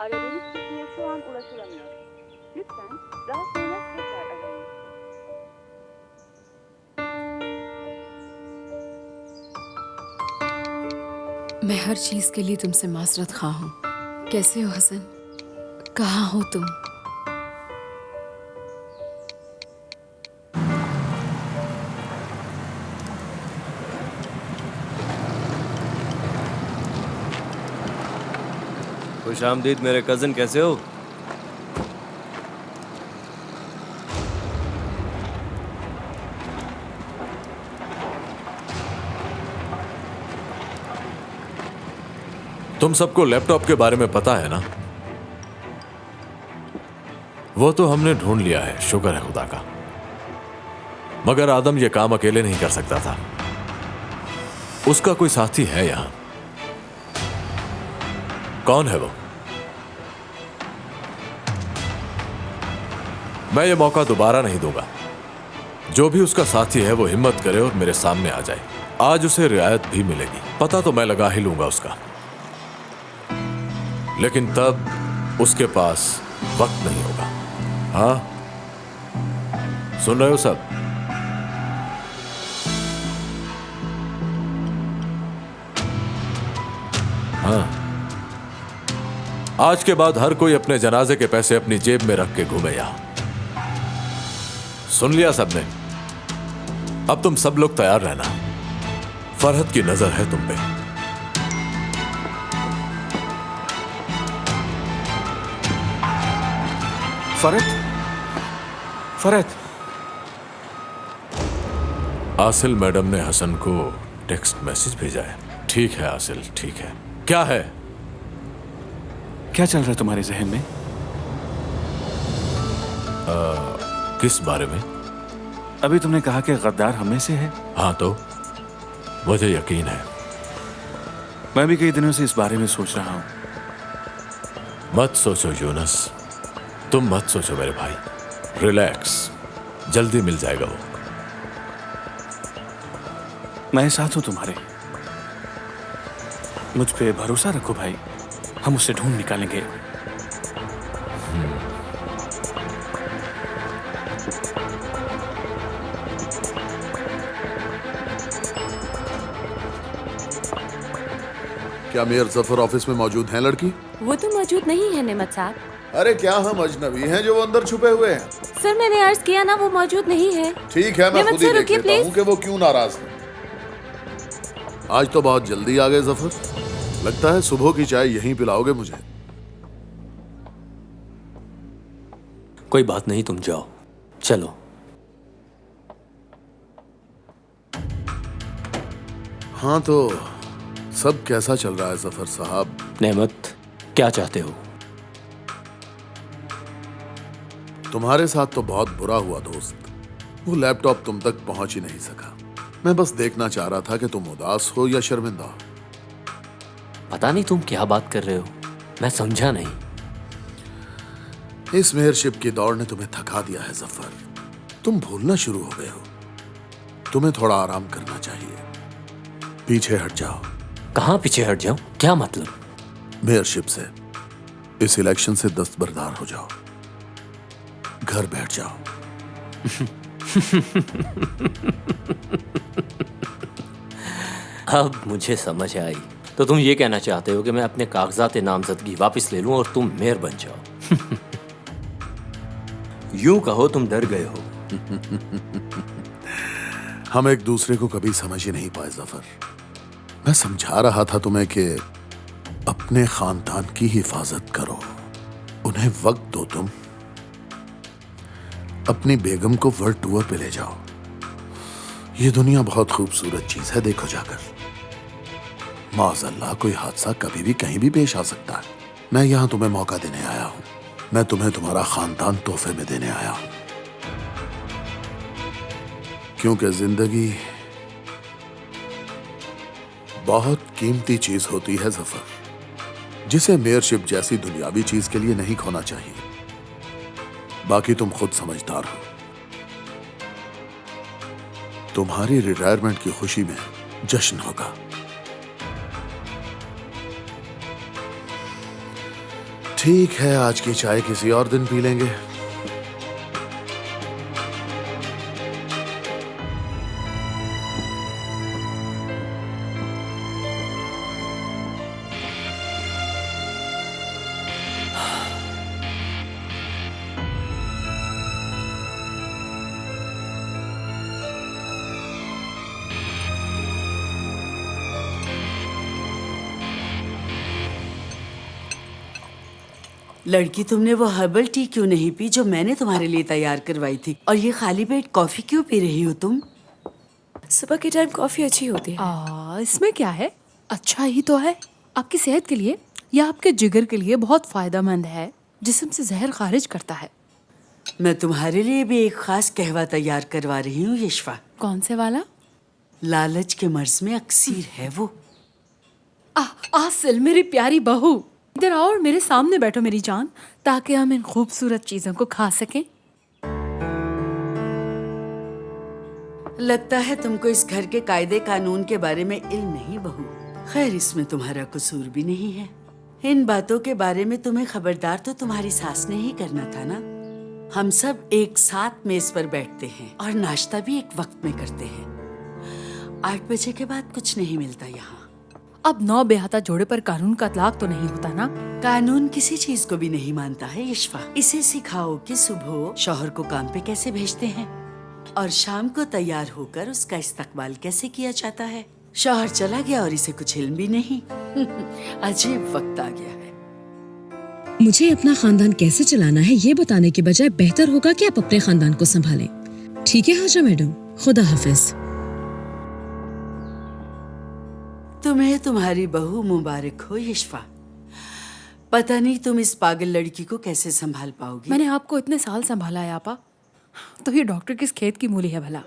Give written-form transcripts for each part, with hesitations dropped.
Aradığınız kişiye şu an ulaşılamıyor. Lütfen daha sonra tekrar arayın. मैं हर चीज के लिए तुमसे माजरत खा हूँ। कैसे हो हसन? कहाँ हो तुम? खुश आमदीद मेरे कजन, कैसे हो? तुम सबको लैपटॉप के बारे में पता है ना? वो तो हमने ढूंढ लिया है, शुक्र है खुदा का। मगर आदम ये काम अकेले नहीं कर सकता था, उसका कोई साथी है यहां। कौन है वो? मैं ये मौका दोबारा नहीं दूंगा। जो भी उसका साथी है वो हिम्मत करे और मेरे सामने आ जाए। आज उसे रियायत भी मिलेगी। पता तो मैं लगा ही लूंगा उसका, लेकिन तब उसके पास वक्त नहीं होगा। हाँ, सुन रहे हो सब? हाँ, आज के बाद हर कोई अपने जनाजे के पैसे अपनी जेब में रख के घूमे यहां। सुन लिया सबने? अब तुम सब लोग तैयार रहना, फरहत की नजर है तुम पे। फरहत, आसिल मैडम ने हसन को टेक्स्ट मैसेज भेजा है। ठीक है आसिल, ठीक है। क्या है? क्या चल रहा है तुम्हारे जहन में? किस बारे में? अभी तुमने कहा कि गद्दार हमें से है। हाँ, तो मुझे यकीन है। मैं भी कई दिनों से इस बारे में सोच रहा हूं। मत सोचो यूनस, तुम मत सोचो मेरे भाई। रिलैक्स, जल्दी मिल जाएगा वो। मैं साथ हूं तुम्हारे। मुझ पे भरोसा रखो भाई, हम उसे ढूंढ निकालेंगे। क्या मेयर जफर ऑफिस में मौजूद हैं लड़की? वो तो मौजूद नहीं है नेमत साहब। अरे क्या हम अजनबी हैं जो वो अंदर छुपे हुए हैं? सर मैंने अर्ज किया ना, वो मौजूद नहीं है। ठीक है, मैं नेमत खुद ही सर, देख रुकिए, लेता हूँ प्लीज। कि वो क्यों नाराज है। आज तो बहुत जल्दी आ गए जफर। लगता है सुबह की चाय यहीं पिलाओगे मुझे। कोई बात नहीं, तुम जाओ, चलो। हाँ, तो सब कैसा चल रहा है जफर साहब? नेमत, क्या चाहते हो? तुम्हारे साथ तो बहुत बुरा हुआ दोस्त। वो लैपटॉप तुम तक पहुंच ही नहीं सका। मैं बस देखना चाह रहा था कि तुम उदास हो या शर्मिंदा हो। पता नहीं तुम क्या बात कर रहे हो, मैं समझा नहीं। इस मेयरशिप की दौड़ ने तुम्हें थका दिया है जफर। तुम भूलना शुरू हो गए हो। तुम्हें थोड़ा आराम करना चाहिए। पीछे हट जाओ। कहाँ पीछे हट जाऊं? क्या मतलब? मेयरशिप से, इस इलेक्शन से दस्तबरदार हो जाओ। घर बैठ जाओ। अब मुझे समझ आई। तो तुम ये कहना चाहते हो कि मैं अपने कागजात नामजदगी वापस ले लूं और तुम मेयर बन जाओ। यूं कहो तुम डर गए हो। हम एक दूसरे को कभी समझ ही नहीं पाए जफर। मैं समझा रहा था तुम्हें कि अपने खानदान की हिफाजत करो, उन्हें वक्त दो। तुम अपनी बेगम को वर्ल्ड टूर पे ले जाओ। ये दुनिया बहुत खूबसूरत चीज है, देखो जाकर। माज़अल्लाह कोई हादसा कभी भी कहीं भी पेश आ सकता है। मैं यहां तुम्हें मौका देने आया हूं। मैं तुम्हें तुम्हारा खानदान तोहफे में देने आया हूं, क्योंकि जिंदगी बहुत कीमती चीज होती है जफर, जिसे मेयरशिप जैसी दुनियावी चीज के लिए नहीं खोना चाहिए। बाकी तुम खुद समझदार हो। तुम्हारी रिटायरमेंट की खुशी में जश्न होगा। ठीक है, आज की चाय किसी और दिन पी लेंगे। लड़की, तुमने वो हर्बल टी क्यों नहीं पी जो मैंने तुम्हारे लिए तैयार करवाई थी? और ये खाली पेट कॉफी क्यों पी रही हो तुम? सुबह के टाइम कॉफी अच्छी होती है। इसमें क्या है? अच्छा ही तो है। आपकी सेहत के लिए या आपके जिगर के लिए बहुत फायदेमंद है। जिस्म से जहर खारिज करता है। मैं तुम्हारे लिए भी एक खास कहवा तैयार करवा रही हूँ यशवा। कौन से वाला? लालच के मर्ज में अक्सीर है वो। आसिल, मेरी प्यारी बहू, इधर आओ और मेरे सामने बैठो मेरी जान, ताकि हम इन खूबसूरत चीजों को खा सकें। लगता है तुमको इस घर के कायदे कानून के बारे में इल्म नहीं बहू। खैर, इसमें तुम्हारा कसूर भी नहीं है। इन बातों के बारे में तुम्हें खबरदार तो तुम्हारी सास ने ही करना था ना। हम सब एक साथ मेज पर बैठते हैं और नाश्ता भी एक वक्त में करते हैं। 8 बजे के बाद कुछ नहीं मिलता यहाँ। अब 9 बेहाता जोड़े पर कानून का इतलाक तो नहीं होता ना? कानून किसी चीज को भी नहीं मानता है यशवा। इसे सिखाओ कि सुबह शौहर को काम पे कैसे भेजते हैं और शाम को तैयार होकर उसका इस्तकबाल कैसे किया जाता है। शौहर चला गया और इसे कुछ इल्म भी नहीं। अजीब वक्त आ गया है। मुझे अपना खानदान कैसे चलाना है ये बताने के बजाय बेहतर होगा कि आप अपने खानदान को संभालें। ठीक है हाजा मैडम, खुदा हाफिज। तुम्हें तुम्हारी बहू मुबारक हो यशवा। पता नहीं तुम इस पागल लड़की को कैसे संभाल पाओगी। मैंने आपको इतने साल संभाला है आपा, तो ये डॉक्टर किस खेत की मूली है भला?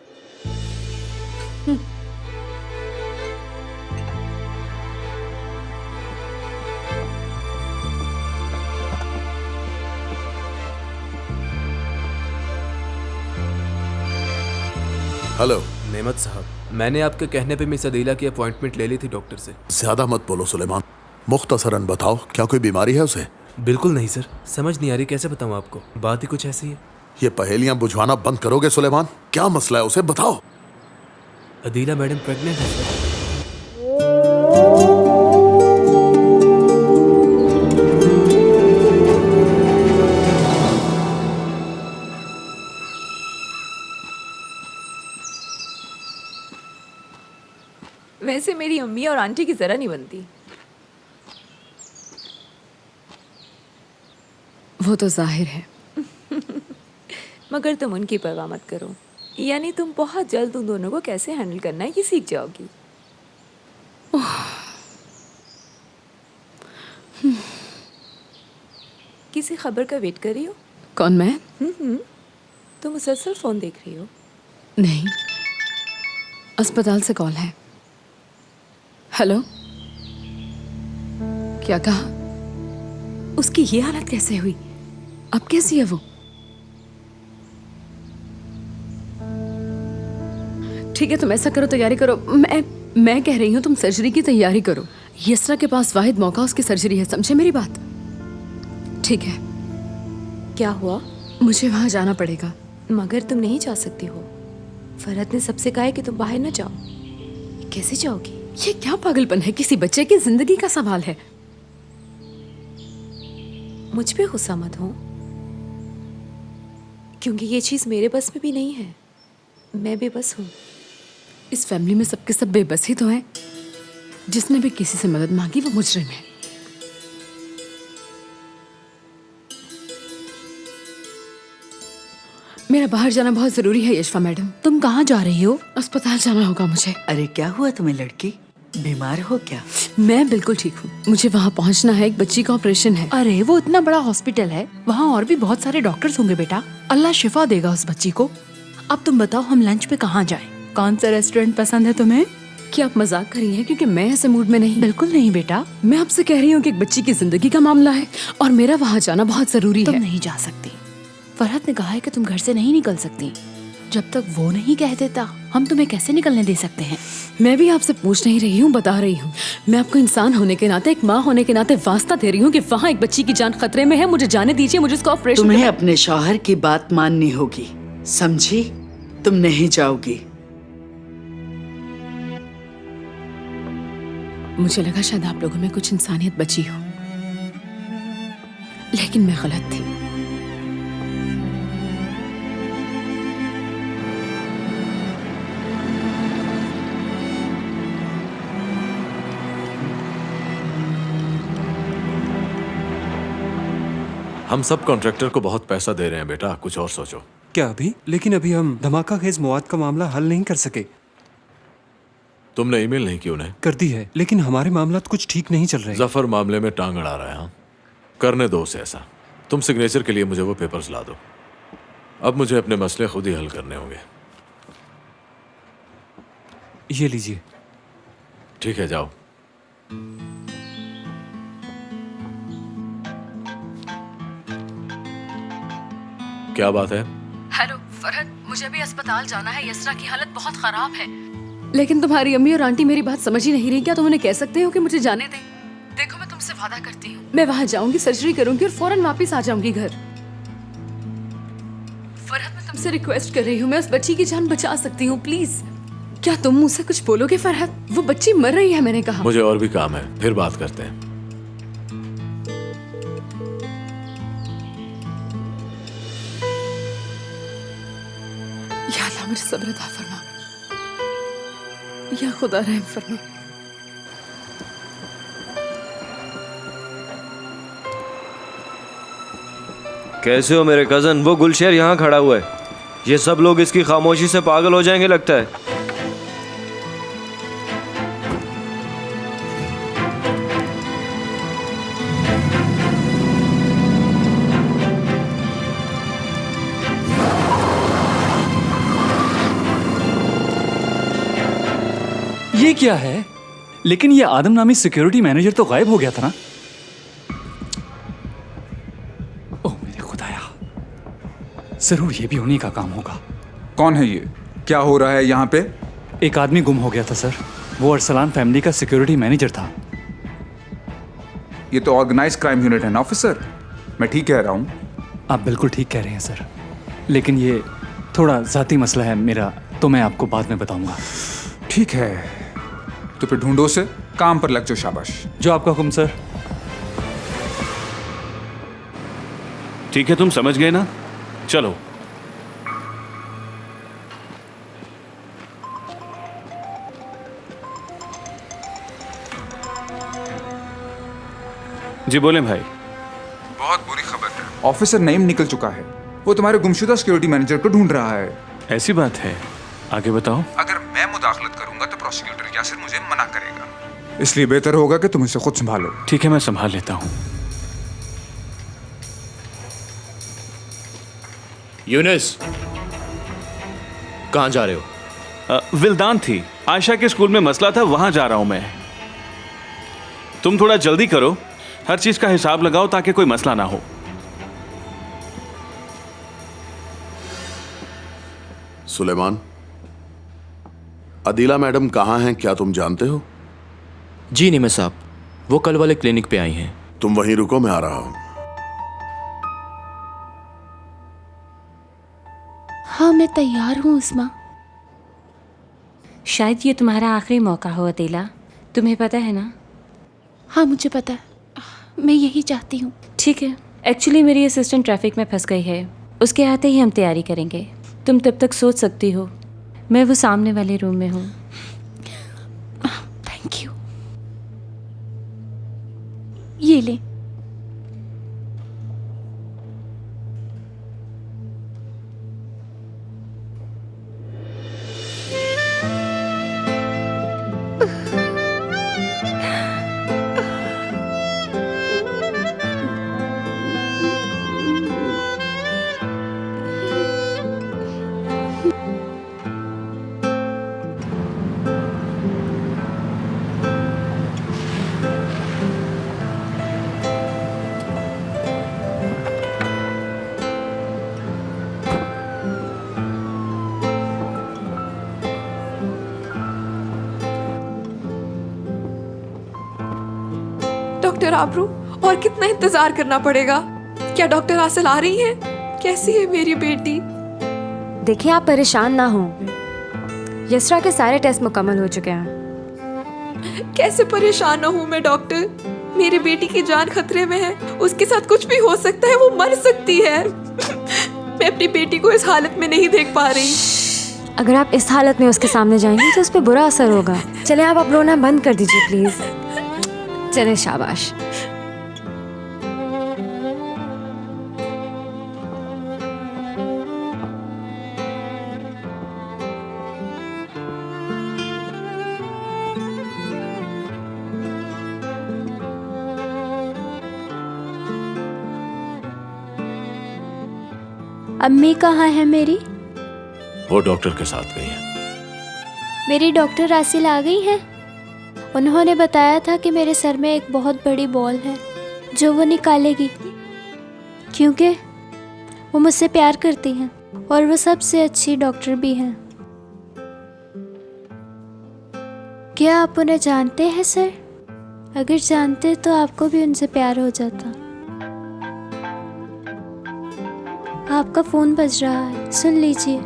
हेलो नेमत साहब, मैंने आपके कहने पे मिस अदीला की अपॉइंटमेंट ले ली थी डॉक्टर से। ज्यादा मत बोलो सुलेमान, मुख्तसरन बताओ, क्या कोई बीमारी है उसे? बिल्कुल नहीं सर, समझ नहीं आ रही कैसे बताऊं आपको, बात ही कुछ ऐसी है। ये पहेलियां बुझवाना बंद करोगे सुलेमान? क्या मसला है उसे बताओ। अदीला मैडम प्रेग्नेंट है सर। वैसे मेरी अम्मी और आंटी की जरा नहीं बनती। वो तो जाहिर है। मगर तुम उनकी परवाह मत करो। यानी तुम बहुत जल्द उन दोनों को कैसे हैंडल करना है ये सीख जाओगी। किसी खबर का वेट कर रही हो? कौन, मैं? तुम मुसलसल फोन देख रही हो? नहीं, अस्पताल से कॉल है। हेलो, क्या कहा? उसकी ये हालत कैसे हुई? अब कैसी है वो? ठीक है, तुम ऐसा करो, तैयारी करो। मैं कह रही हूँ तुम सर्जरी की तैयारी करो। यसरा के पास वाहिद मौका उसकी सर्जरी है, समझे मेरी बात? ठीक है। क्या हुआ? मुझे वहां जाना पड़ेगा। मगर तुम नहीं जा सकती हो। फरहत ने सबसे कहा है कि तुम बाहर न जाओ। कैसे जाओगी? ये क्या पागलपन है? किसी बच्चे की जिंदगी का सवाल है। मुझ पे गुस्सा मत हो, क्योंकि ये चीज मेरे बस में भी नहीं है। मैं बेबस हूँ। इस फैमिली में सबके सब बेबस ही तो हैं। जिसने भी किसी से मदद मांगी वो मुजरिम है। मेरा बाहर जाना बहुत जरूरी है यशवा मैडम। तुम कहाँ जा रही हो? अस्पताल जाना होगा मुझे। अरे क्या हुआ तुम्हें लड़की? बीमार हो क्या? मैं बिल्कुल ठीक हूँ। मुझे वहाँ पहुँचना है, एक बच्ची का ऑपरेशन है। अरे वो इतना बड़ा हॉस्पिटल है, वहाँ और भी बहुत सारे डॉक्टर्स होंगे बेटा। अल्लाह शिफा देगा उस बच्ची को। अब तुम बताओ हम लंच पे कहाँ जाएं? कौन सा रेस्टोरेंट पसंद है तुम्हें? क्या आप मजाक कर रही हैं? क्योंकि मैं ऐसे मूड में नहीं। बिल्कुल नहीं बेटा, मैं आपसे कह रही हूँ कि एक बच्ची की जिंदगी का मामला है और मेरा वहाँ जाना बहुत जरूरी तुम है। नहीं जा सकती। फरहत ने कहा है कि तुम घर से नहीं निकल सकती। जब तक वो नहीं कह देता हम तुम्हें कैसे निकलने दे सकते हैं? मैं भी आपसे पूछ नहीं रही हूँ, बता रही हूँ। मैं आपको इंसान होने के नाते, एक माँ होने के नाते वास्ता दे रही हूँ कि वहाँ एक बच्ची की जान खतरे में है। मुझे जाने दीजिए, मुझे उसका ऑपरेशन तुम्हें अपने शौहर की बात माननी होगी, समझी? तुम नहीं जाओगी। मुझे लगा शायद आप लोगों में कुछ इंसानियत बची हो, लेकिन मैं गलत थी। हम सब कॉन्ट्रैक्टर को बहुत पैसा दे रहे हैं बेटा, कुछ और सोचो। क्या अभी? लेकिन अभी हम धमाका खेज मवाद का मामला हल नहीं कर सके। तुमने ईमेल नहीं की उन्हें? कर दी है, लेकिन हमारे मामला कुछ ठीक नहीं चल रहे। जफर मामले में टांग अड़ा रहा है। हाँ, करने दो उसे ऐसा। तुम सिग्नेचर के लिए मुझे वो पेपर्स ला दो। अब मुझे अपने मसले खुद ही हल करने होंगे। ये लीजिए। ठीक है, जाओ। क्या बात है? हेलो फरहत, मुझे भी अस्पताल जाना है। यसरा की हालत बहुत खराब है। लेकिन तुम्हारी अम्मी और आंटी मेरी बात समझ ही नहीं रही। क्या तुम उन्हें कह सकते हो कि मुझे जाने दें? देखो, मैं तुमसे वादा करती हूँ, मैं वहाँ जाऊंगी, सर्जरी करूंगी और फौरन वापस आ जाऊंगी घर। फरहत, मैं तुमसे रिक्वेस्ट कर रही हूँ, मैं उस बच्ची की जान बचा सकती हूँ, प्लीज। क्या तुम मुझसे कुछ बोलोगे फरहत? वो बच्ची मर रही है, मैंने कहा। मुझे और भी काम है, फिर बात करते हैं। या अल्लाह, मुझे सब्र अता फरमा। या खुदा रहम फरमा। कैसे हो मेरे कजन? वो गुलशेर यहाँ खड़ा हुआ है। ये सब लोग इसकी खामोशी से पागल हो जाएंगे लगता है। ये क्या है? लेकिन ये आदम नामी सिक्योरिटी मैनेजर तो गायब हो गया था ना? ओह मेरे खुदाया, जरूर ये भी उन्हीं का काम होगा। कौन है ये? क्या हो रहा है यहाँ पे? एक आदमी गुम हो गया था सर। वो अरसलान फैमिली का सिक्योरिटी मैनेजर था। ये तो ऑर्गेनाइज क्राइम यूनिट है ना ऑफिसर? मैं ठीक कह रहा हूँ? आप बिल्कुल ठीक कह रहे हैं सर, लेकिन ये थोड़ा जाती मसला है मेरा, तो मैं आपको बाद में बताऊंगा। ठीक है, तो फिर ढूंढो से, काम पर लग जाओ। शाबाश। जो आपका हुक्म सर। ठीक है, तुम समझ गए ना? चलो। जी बोले भाई। बहुत बुरी खबर है। ऑफिसर नईम निकल चुका है। वो तुम्हारे गुमशुदा सिक्योरिटी मैनेजर को ढूंढ रहा है। ऐसी बात है? आगे बताओ। अगर मैं मुदाखलत करूंगा तो प्रोसिक्यूटर यासिर मुझे मना करेगा, इसलिए बेहतर होगा कि तुम इसे खुद संभालो। ठीक है, मैं संभाल लेता हूँ। यूनिस, कहाँ जा रहे हो? विल्दान थी, आयशा के स्कूल में मसला था, वहां जा रहा हूं मैं। तुम थोड़ा जल्दी करो, हर चीज का हिसाब लगाओ ताकि कोई मसला ना हो। सुलेमान, अदीला मैडम कहाँ हैं, क्या तुम जानते हो? जी निमर साहब, वो कल वाले क्लिनिक पे आई हैं। तुम वहीं रुको, मैं आ रहा हूं। हाँ, मैं तैयार हूँ उस्मा। शायद ये तुम्हारा आखिरी मौका हो अतीला, तुम्हें पता है ना? हाँ मुझे पता है, मैं यही चाहती हूँ। ठीक है, एक्चुअली मेरी असिस्टेंट ट्रैफिक में फंस गई है, उसके आते ही हम तैयारी करेंगे। तुम तब तक सोच सकती हो, मैं वो सामने वाले रूम में हूँ। Thank you. ये ले। डॉक्टर आबरू, और कितना इंतजार करना पड़ेगा? क्या डॉक्टर आसिल आ रही है? कैसी है मेरी बेटी? देखिए, आप परेशान ना हो, यसरा के सारे टेस्ट मुकम्मल हो चुके हैं। कैसे परेशान ना हूँ मैं डॉक्टर? मेरी बेटी की जान खतरे में है, उसके साथ कुछ भी हो सकता है, वो मर सकती है। मैं अपनी बेटी को इस हालत में नहीं देख पा रही। अगर आप इस हालत में उसके सामने जाएंगी तो उस पर बुरा असर होगा। चले, आप रोना बंद कर दीजिए प्लीज। चले, शाबाश। अम्मी कहाँ है मेरी? वो डॉक्टर के साथ गई है। मेरी डॉक्टर रासिल आ गई है। उन्होंने बताया था कि मेरे सर में एक बहुत बड़ी बॉल है जो वो निकालेगी, क्योंकि वो मुझसे प्यार करती हैं और वो सबसे अच्छी डॉक्टर भी हैं। क्या आप उन्हें जानते हैं सर? अगर जानते तो आपको भी उनसे प्यार हो जाता। आपका फोन बज रहा है, सुन लीजिए।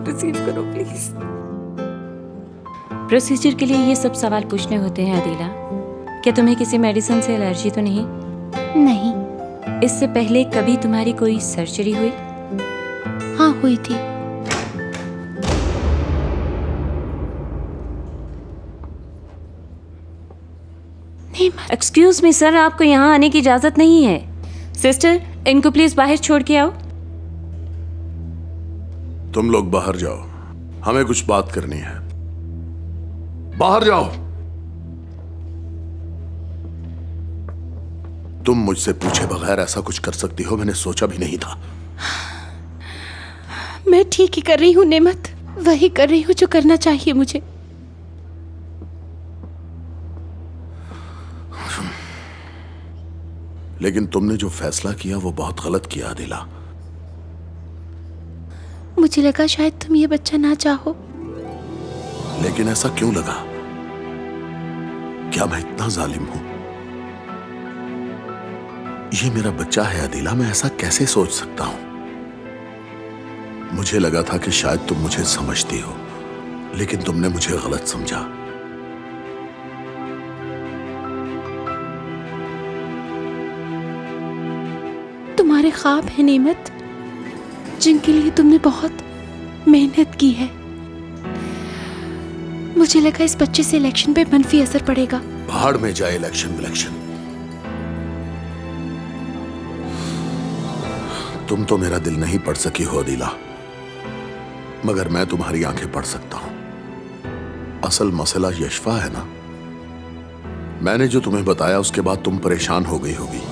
रिसीव करो प्लीज। प्रोसीजर के लिए ये सब सवाल पूछने होते हैं अदीला। क्या तुम्हें किसी मेडिसिन से एलर्जी तो नहीं? नहीं। इससे पहले कभी तुम्हारी कोई सर्जरी हुई? हाँ, हुई थी। एक्सक्यूज मी सर, आपको यहाँ आने की इजाजत नहीं है। सिस्टर, इनको प्लीज बाहर छोड़ के आओ। तुम लोग बाहर जाओ, हमें कुछ बात करनी है। बाहर जाओ। तुम मुझसे पूछे बगैर ऐसा कुछ कर सकती हो, मैंने सोचा भी नहीं था। मैं ठीक ही कर रही हूँ नेमत, वही कर रही हूँ जो करना चाहिए मुझे। लेकिन तुमने जो फैसला किया वो बहुत गलत किया आदिला। मुझे लगा शायद तुम ये बच्चा ना चाहो। लेकिन ऐसा क्यों लगा? क्या मैं इतना जालिम हूं? ये मेरा बच्चा है आदिला, मैं ऐसा कैसे सोच सकता हूं? मुझे लगा था कि शायद तुम मुझे समझती हो, लेकिन तुमने मुझे गलत समझा। तुम्हारे ख्वाब है नेमत, जिनके लिए तुमने बहुत मेहनत की है। मुझे लगा इस बच्चे से इलेक्शन पे मनफी असर पड़ेगा। भाड़ में जाए इलेक्शन विलेक्शन। तुम तो मेरा दिल नहीं पढ़ सकी हो अदीला, मगर मैं तुम्हारी आंखें पढ़ सकता हूं। असल मसला यशफा है ना। मैंने जो तुम्हें बताया उसके बाद तुम परेशान हो गई होगी।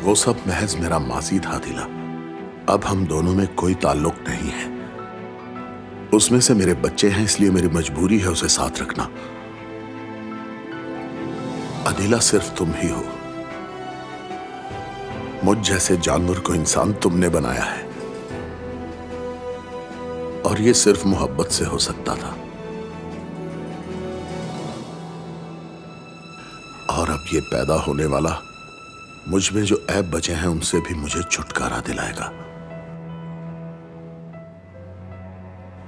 वो सब महज मेरा माजी था अदीला। अब हम दोनों में कोई ताल्लुक नहीं है। उसमें से मेरे बच्चे हैं, इसलिए मेरी मजबूरी है उसे साथ रखना। अदीला, सिर्फ तुम ही हो। मुझ जैसे जानवर को इंसान तुमने बनाया है, और ये सिर्फ मोहब्बत से हो सकता था। और अब ये पैदा होने वाला मुझ में जो ऐब बचे हैं उनसे भी मुझे छुटकारा दिलाएगा।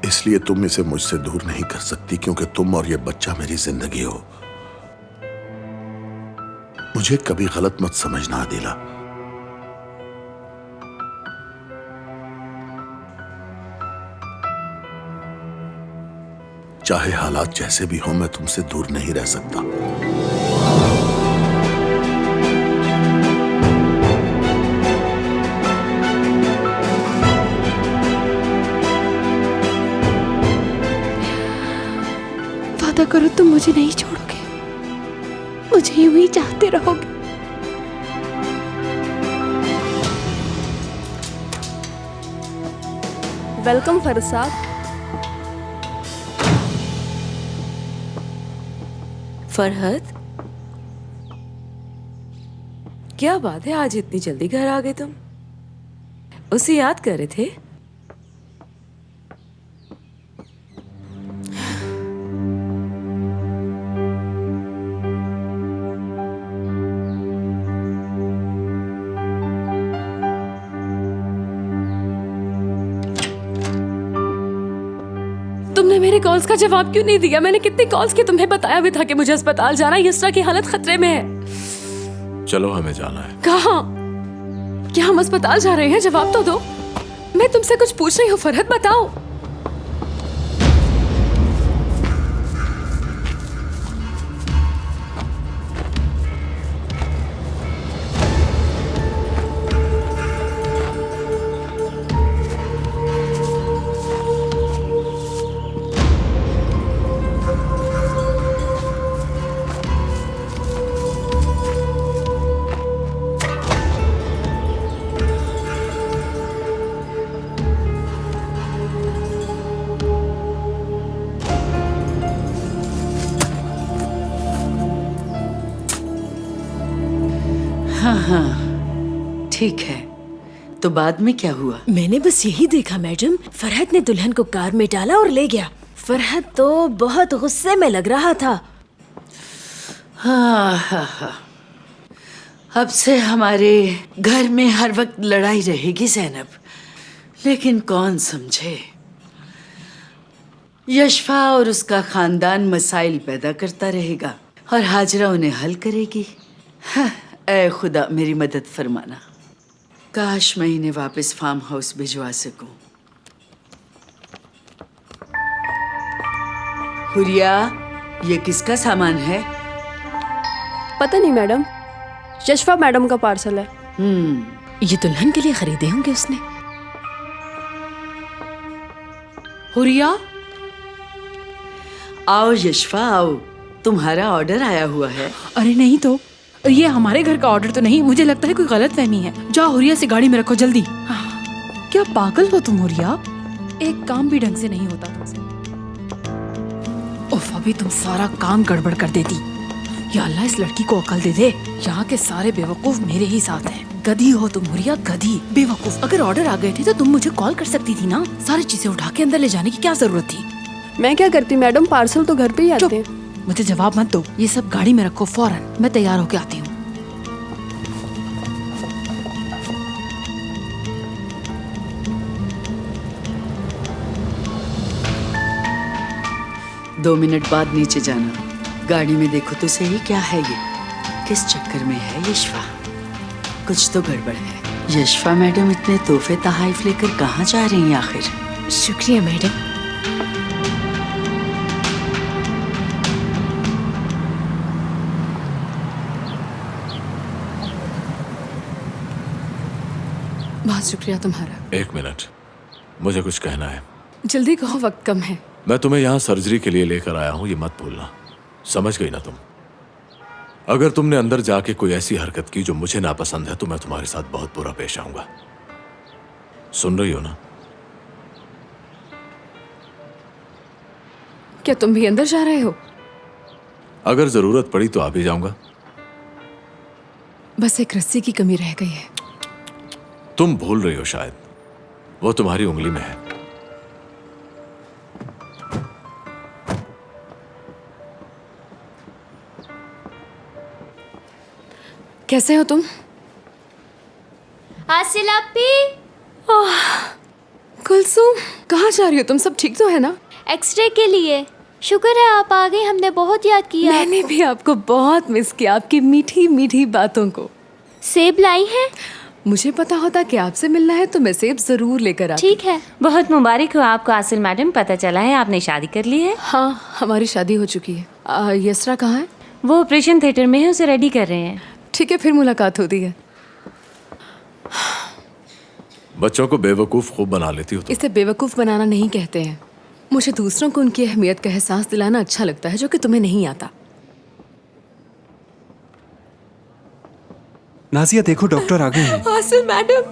इसलिए तुम इसे मुझसे दूर नहीं कर सकती, क्योंकि तुम और ये बच्चा मेरी जिंदगी हो। मुझे कभी गलत मत समझना आदिला। चाहे हालात जैसे भी हो, मैं तुमसे दूर नहीं रह सकता। वादा करो तुम मुझे नहीं छोड़ोगे, मुझे यूं ही चाहते रहोगे। वेलकम फरज साहब। फरहत, क्या बात है, आज इतनी जल्दी घर आ गए तुम? उसे याद कर रहे थे? तुमने मेरे कॉल्स का जवाब क्यों नहीं दिया? मैंने कितनी कॉल्स की, तुम्हें बताया भी था कि मुझे अस्पताल जाना है, यसरा की हालत खतरे में है। चलो, हमें जाना है। कहाँ? क्या हम अस्पताल जा रहे हैं? जवाब तो दो। मैं तुमसे कुछ पूछ रही हूँ फरहत, बताओ। हाँ हाँ ठीक है, तो बाद में क्या हुआ? मैंने बस यही देखा मैडम, फरहत ने दुल्हन को कार में डाला और ले गया। फरहत तो बहुत गुस्से में लग रहा था। हाँ हाँ हाँ, अब से हमारे घर में हर वक्त लड़ाई रहेगी ज़ैनब, लेकिन कौन समझे। यशफा और उसका खानदान मसाइल पैदा करता रहेगा और हाजरा उन्हें हल करेगी। हाँ, ऐ खुदा मेरी मदद फरमाना, काश मैं इन्हें वापस फार्म हाउस भिजवा सकूं। हुरिया, ये किसका सामान है? पता नहीं मैडम, यशफा मैडम का पार्सल है। ये दुल्हन के लिए खरीदे होंगे उसने। हुरिया, आओ यशफा आओ, तुम्हारा ऑर्डर आया हुआ है। अरे नहीं तो, ये हमारे घर का ऑर्डर तो नहीं, मुझे लगता है कोई गलत फहमी है। जाओ हुरिया से गाड़ी में रखो जल्दी। क्या पागल हो तुम हुरिया? एक काम भी ढंग से नहीं होता तुमसे। उफ, अभी तुम सारा काम गड़बड़ कर देती। या अल्लाह, इस लड़की को अकल दे दे। यहाँ के सारे बेवकूफ मेरे ही साथ हैं। गधी हो तुम हुरिया, गधी, बेवकूफ। अगर ऑर्डर आ गए थे तो तुम मुझे कॉल कर सकती थी ना। सारी चीजें उठा के अंदर ले जाने की क्या जरूरत थी? मैं क्या करती मैडम, पार्सल तो घर पे ही आते हैं। मुझे जवाब मत दो, ये सब गाड़ी में रखो फौरन, मैं तैयार होके आती हूँ। दो मिनट बाद नीचे जाना, गाड़ी में देखो तो सही क्या है ये, किस चक्कर में है यशफा। कुछ तो गड़बड़ है। यशफा मैडम इतने तोहफे तहाइफ लेकर कहाँ जा रही हैं आखिर? शुक्रिया मैडम। बहुत शुक्रिया तुम्हारा। एक मिनट, मुझे कुछ कहना है। जल्दी कहो, वक्त कम है। मैं तुम्हें यहाँ सर्जरी के लिए लेकर आया हूँ, ये मत भूलना। समझ गई ना तुम? अगर तुमने अंदर जाके कोई ऐसी हरकत की जो मुझे नापसंद है तो मैं तुम्हारे साथ बहुत बुरा पेश आऊंगा। सुन रही हो ना? क्या तुम भी अंदर जा रहे हो? अगर जरूरत पड़ी तो आ भी जाऊंगा। बस एक रस्सी की कमी रह गई है। तुम भूल रही हो शायद, वो तुम्हारी उंगली में है। कैसे हो तुम? आसिल आपी। कुलसुम, कहाँ जा रही हो तुम? सब ठीक तो है ना? एक्सरे के लिए। शुक्र है आप आ गई, हमने बहुत याद किया। मैंने भी आपको बहुत मिस किया, आपकी मीठी मीठी बातों को। सेब लाई हैं? मुझे पता होता कि आपसे मिलना है तो मैं सेब जरूर लेकर आती। ठीक है। बहुत मुबारक हो आपको आसिल मैडम, पता चला है आपने शादी कर ली है। हाँ, हमारी शादी हो चुकी है। यसरा कहाँ है? वो ऑपरेशन थिएटर में है, उसे रेडी कर रहे हैं। ठीक है, फिर मुलाकात होती है। बच्चों को बेवकूफ खूब बना लेती हो तुम। इसे बेवकूफ बनाना नहीं कहते हैं, मुझे दूसरों को उनकी अहमियत का एहसास दिलाना अच्छा लगता है, जो कि तुम्हें नहीं आता। नाजिया देखो, डॉक्टर आ गए हैं। आसिल मैडम,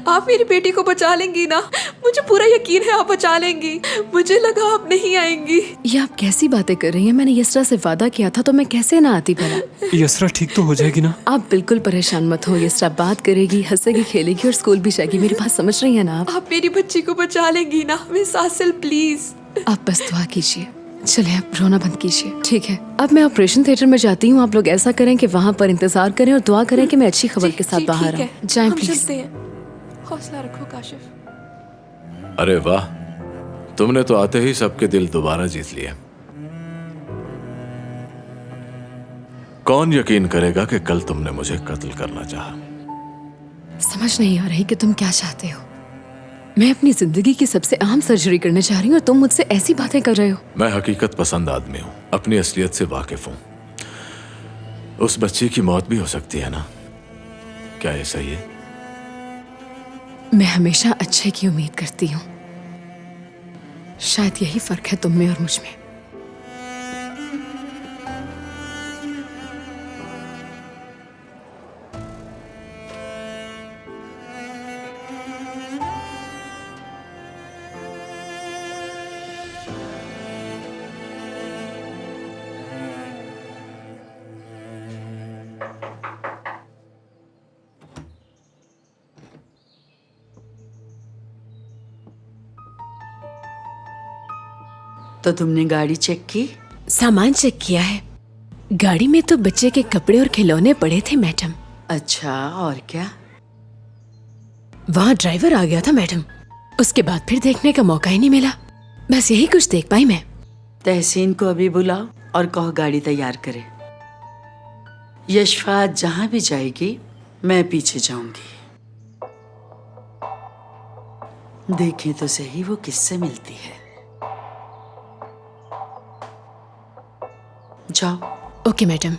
आप मेरी बेटी को बचा लेंगी ना? मुझे पूरा यकीन है आप बचा लेंगी। मुझे लगा आप नहीं आएंगी। ये आप कैसी बातें कर रही हैं? मैंने यसरा से वादा किया था, तो मैं कैसे ना आती भला? यसरा ठीक तो हो जाएगी ना? आप बिल्कुल परेशान मत हो। यसरा बात करेगी, हंसेगी, खेलेगी और स्कूल भी जाएगी। मेरी बात समझ रही है ना आप? आप मेरी बच्ची को बचा लेंगी ना मिस आसिल, प्लीज? आप बस दुआ कीजिए। चलिए आप रोना बंद कीजिए, ठीक है? अब मैं ऑपरेशन थिएटर में जाती हूँ। आप लोग ऐसा करें कि वहाँ पर इंतजार करें और दुआ करें कि मैं अच्छी खबर के साथ बाहर आऊँ। जाएं प्लीज। हौसला रखो काशिफ। अरे वाह, तुमने तो आते ही सबके दिल दोबारा जीत लिए। कौन यकीन करेगा कि कल तुमने मुझे कत्ल करना चाहा? समझ नहीं आ रही कि तुम क्या चाहते हो। मैं अपनी जिंदगी की सबसे अहम सर्जरी करने जा रही हूँ और तुम मुझसे ऐसी बातें कर रहे हो। मैं हकीकत पसंद आदमी हूँ, अपनी असलियत से वाकिफ हूँ। उस बच्ची की मौत भी हो सकती है ना? क्या ये सही है? मैं हमेशा अच्छे की उम्मीद करती हूँ। शायद यही फर्क है तुम में और मुझ में। तो तुमने गाड़ी चेक की? सामान चेक किया है। गाड़ी में तो बच्चे के कपड़े और खिलौने पड़े थे मैडम। अच्छा, और क्या? वहाँ ड्राइवर आ गया था मैडम। उसके बाद फिर देखने का मौका ही नहीं मिला। बस यही कुछ देख पाई मैं। तहसीन को अभी बुलाओ और कहो गाड़ी तैयार करे। यशफा जहाँ भी जाएगी मैं पीछे जाऊंगी। देखें तो सही वो किससे मिलती है। जाओ। Okay madam.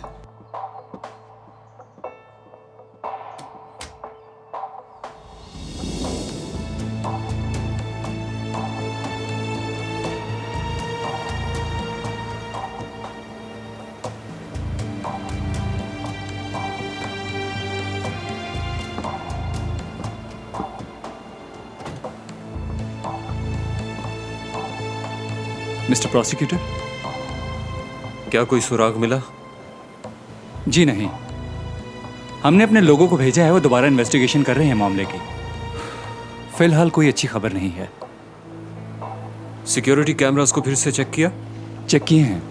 मिस्टर प्रोसिक्यूटर, क्या कोई सुराग मिला? जी नहीं, हमने अपने लोगों को भेजा है, वो दोबारा इन्वेस्टिगेशन कर रहे हैं मामले की। फिलहाल कोई अच्छी खबर नहीं है। सिक्योरिटी कैमरास को फिर से चेक किया? चेक किए हैं।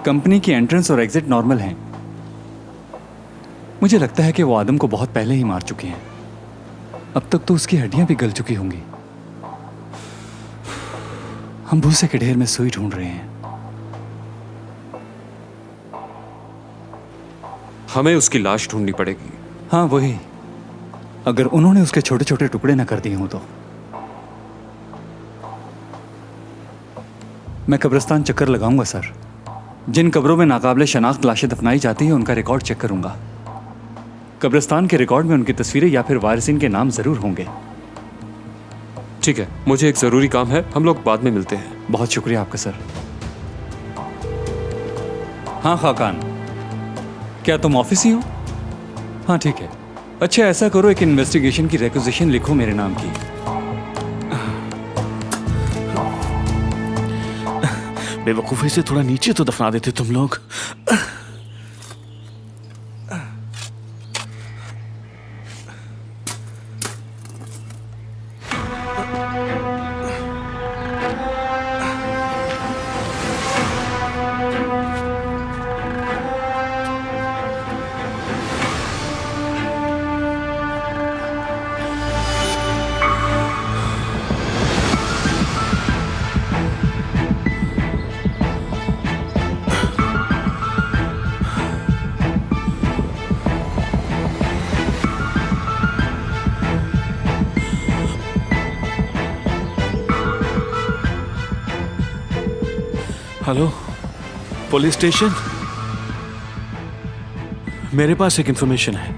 कंपनी की एंट्रेंस और एग्जिट नॉर्मल हैं। मुझे लगता है कि वो आदम को बहुत पहले ही मार चुके हैं। अब तक तो उसकी हड्डियां भी गल चुकी होंगी। हम भूसे के ढेर में सुई ढूंढ रहे हैं। हमें उसकी लाश ढूंढनी पड़ेगी। हाँ वही, अगर उन्होंने उसके छोटे छोटे टुकड़े न कर दिए हों तो। मैं कब्रिस्तान चक्कर लगाऊंगा सर। जिन कब्रों में नाकाबिले शनाख्त लाशें दफनाई जाती हैं उनका रिकॉर्ड चेक करूंगा। कब्रिस्तान के रिकॉर्ड में उनकी तस्वीरें या फिर वारिसिन के नाम जरूर होंगे। ठीक है, मुझे एक जरूरी काम है, हम लोग बाद में मिलते हैं। बहुत शुक्रिया आपका सर। हाँ खाकान, क्या तुम ऑफिस ही हो? हाँ ठीक है। अच्छा ऐसा करो, एक इन्वेस्टिगेशन की रिक्वेजिशन लिखो मेरे नाम की। बेवकूफी से थोड़ा नीचे तो दफना देते तुम लोग। Hello, police station. मेरे पास एक इंफॉर्मेशन है।